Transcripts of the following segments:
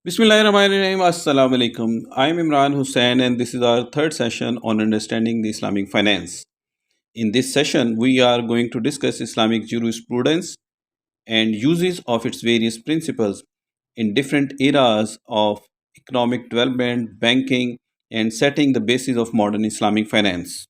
Bismillahirrahmanirrahim. Assalamu alaikum. I'm Imran Hussain, and this is our third session on understanding the Islamic finance. In this session, we are going to discuss Islamic jurisprudence and uses of its various principles in different eras of economic development, banking, and setting the basis of modern Islamic finance.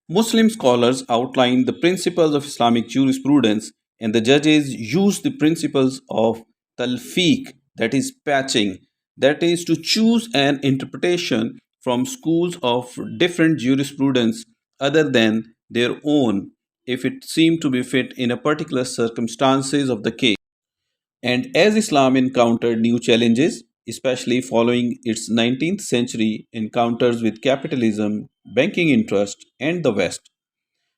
Muslim scholars outline the principles of Islamic jurisprudence, and the judges use the principles of talfiq, that is, patching, that is, to choose an interpretation from schools of different jurisprudence other than their own if it seemed to be fit in a particular circumstances of the case. And as Islam encountered new challenges, especially following its 19th century encounters with capitalism, banking interest, and the West,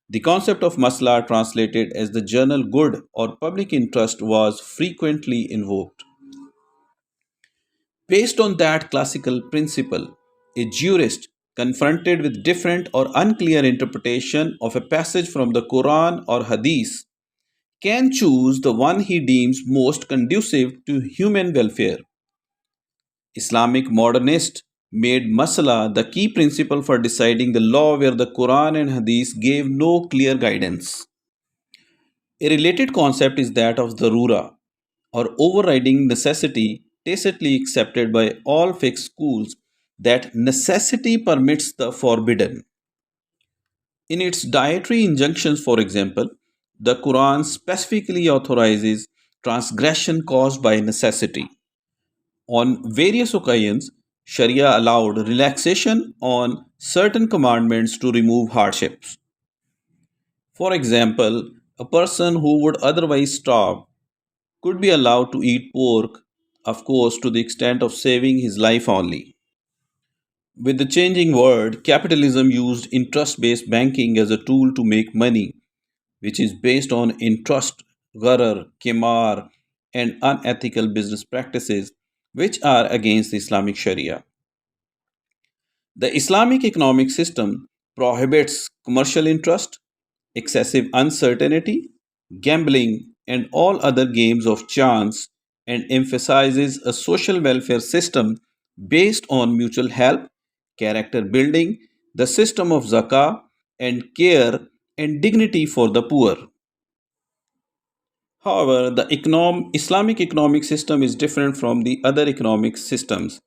the concept of masla, translated as the general good or public interest, was frequently invoked. Based on that classical principle, a jurist confronted with different or unclear interpretation of a passage from the Quran or Hadith can choose the one he deems most conducive to human welfare. Islamic modernists made masala the key principle for deciding the law where the Quran and Hadith gave no clear guidance. A related concept is that of darura, or overriding necessity, tacitly accepted by all fiqh schools that necessity permits the forbidden. In its dietary injunctions, for example, the Quran specifically authorizes transgression caused by necessity. On various occasions, Sharia allowed relaxation on certain commandments to remove hardships. For example, a person who would otherwise starve could be allowed to eat pork, of course, to the extent of saving his life only. With the changing world, capitalism used interest based banking as a tool to make money, which is based on interest, gharar, kimar, and unethical business practices, which are against the Islamic Sharia. The Islamic economic system prohibits commercial interest, excessive uncertainty, gambling, and all other games of chance, and emphasizes a social welfare system based on mutual help, character building, the system of zakah, and care and dignity for the poor. However, the Islamic economic system is different from the other economic systems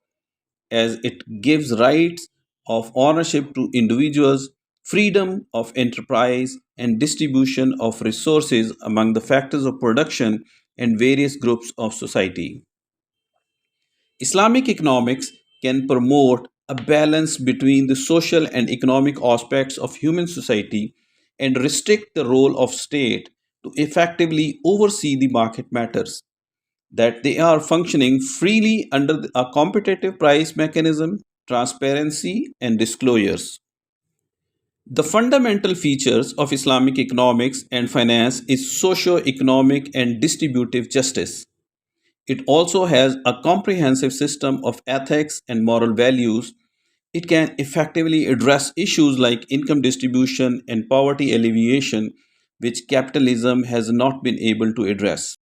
as it gives rights of ownership to individuals, freedom of enterprise, and distribution of resources among the factors of production and various groups of society. Islamic economics can promote a balance between the social and economic aspects of human society and restrict the role of state to effectively oversee the market matters, that they are functioning freely under a competitive price mechanism, transparency, and disclosures. The fundamental features of Islamic economics and finance is socio-economic and distributive justice. It also has a comprehensive system of ethics and moral values. It can effectively address issues like income distribution and poverty alleviation, which capitalism has not been able to address.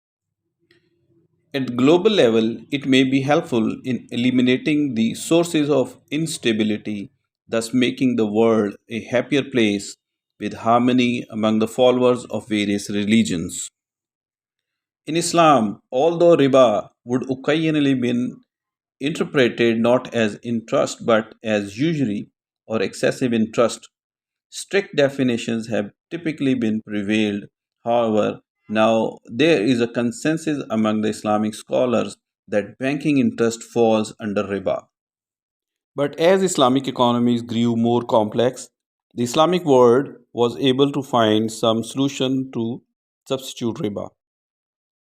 At global level, it may be helpful in eliminating the sources of instability, thus making the world a happier place with harmony among the followers of various religions. In Islam, although riba would occasionally be interpreted not as interest but as usury or excessive interest, strict definitions have typically been prevailed. However, now there is a consensus among the Islamic scholars that banking interest falls under riba. But as Islamic economies grew more complex, the Islamic world was able to find some solution to substitute riba.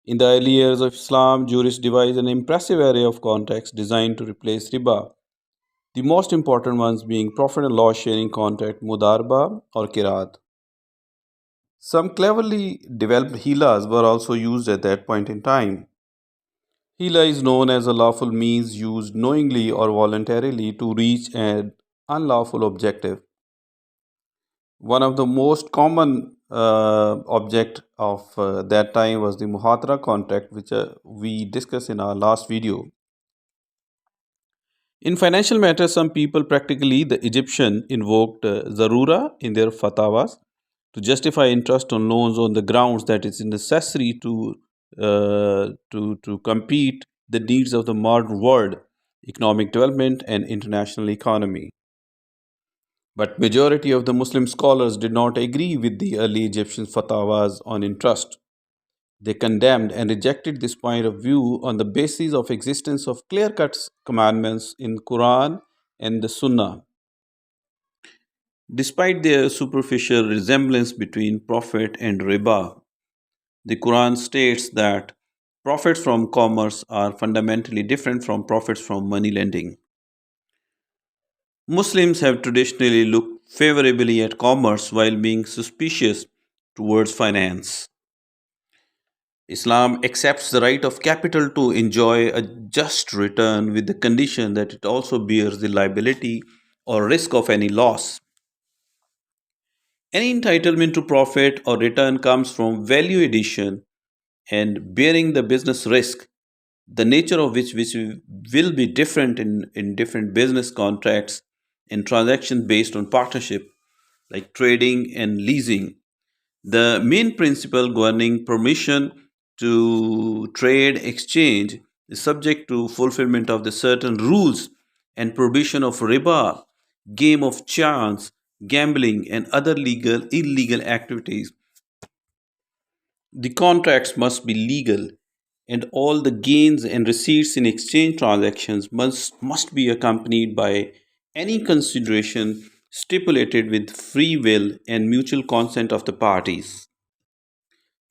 In the early years of Islam, jurists devised an impressive array of contracts designed to replace riba, the most important ones being profit and loss sharing contract, mudarba, or kirat. Some cleverly developed hilas were also used at that point in time. Hila is known as a lawful means used knowingly or voluntarily to reach an unlawful objective. One of the most common object of that time was the muhatara contract, which we discussed in our last video. In financial matters, some people, practically the Egyptian, invoked zarura in their fatwas to justify interest on loans on the grounds that it's necessary to compete the needs of the modern world, economic development, and international economy. But majority of the Muslim scholars did not agree with the early Egyptian fatwas on interest. They condemned and rejected this point of view on the basis of existence of clear-cut commandments in Quran and the Sunnah. Despite their superficial resemblance between profit and riba, the Quran states that profits from commerce are fundamentally different from profits from money lending. Muslims have traditionally looked favorably at commerce while being suspicious towards finance. Islam accepts the right of capital to enjoy a just return with the condition that it also bears the liability or risk of any loss. Any entitlement to profit or return comes from value addition and bearing the business risk, the nature of which will be different in different business contracts and transactions based on partnership, like trading and leasing. The main principle governing permission to trade exchange is subject to fulfillment of the certain rules and prohibition of riba, game of chance, gambling, and other illegal activities. The contracts must be legal, and all the gains and receipts in exchange transactions must be accompanied by any consideration stipulated with free will and mutual consent of the parties.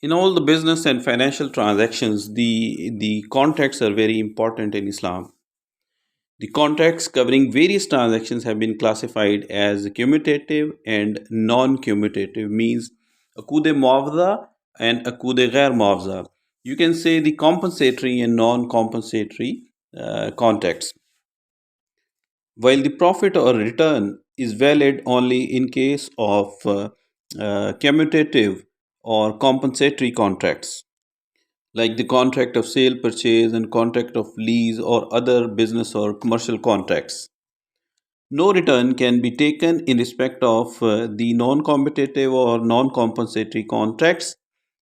In all the business and financial transactions, the contracts are very important in Islam. The contracts covering various transactions have been classified as commutative and non-commutative, means akude muawza and akude ghair muawza. You can say the compensatory and non-compensatory contracts. While the profit or return is valid only in case of commutative or compensatory contracts, like the contract of sale, purchase, and contract of lease or other business or commercial contracts. No return can be taken in respect of the non competitive or non compensatory contracts,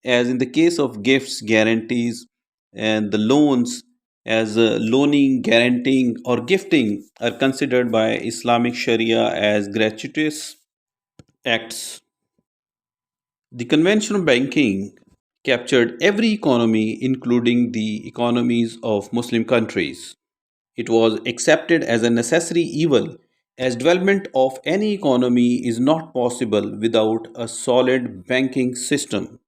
as in the case of gifts, guarantees, and the loans, as loaning, guaranteeing, or gifting are considered by Islamic Sharia as gratuitous acts. The conventional banking captured every economy, including the economies of Muslim countries. It was accepted as a necessary evil, as development of any economy is not possible without a solid banking system.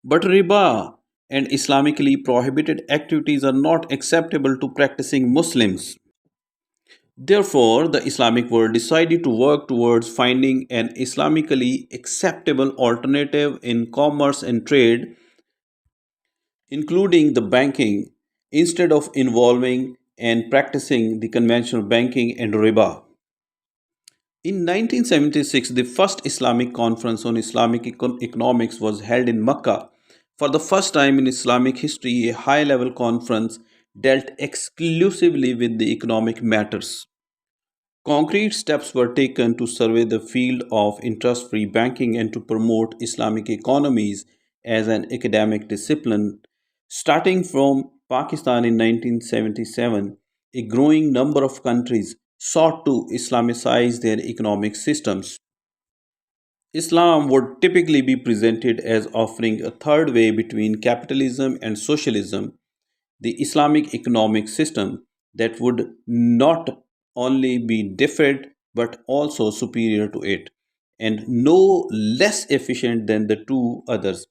But riba and Islamically prohibited activities are not acceptable to practicing Muslims. Therefore, the Islamic world decided to work towards finding an Islamically acceptable alternative in commerce and trade, including the banking, instead of involving and practicing the conventional banking and riba. In 1976, the first Islamic conference on Islamic economics was held in Mecca. For the first time in Islamic history, a high level conference dealt exclusively with the economic matters. Concrete steps were taken to survey the field of interest free banking and to promote Islamic economies as an academic discipline. Starting from Pakistan in 1977, a growing number of countries sought to Islamicize their economic systems. Islam would typically be presented as offering a third way between capitalism and socialism, the Islamic economic system that would not only be different but also superior to it and no less efficient than the two others.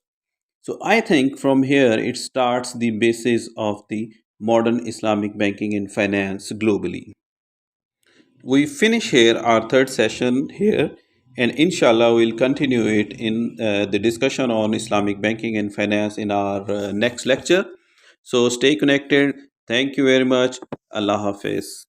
So I think from here it starts the basis of the modern Islamic banking and finance globally. We finish here our third session here, and inshallah we'll continue it in the discussion on Islamic banking and finance in our next lecture. So stay connected. Thank you very much. Allah Hafiz.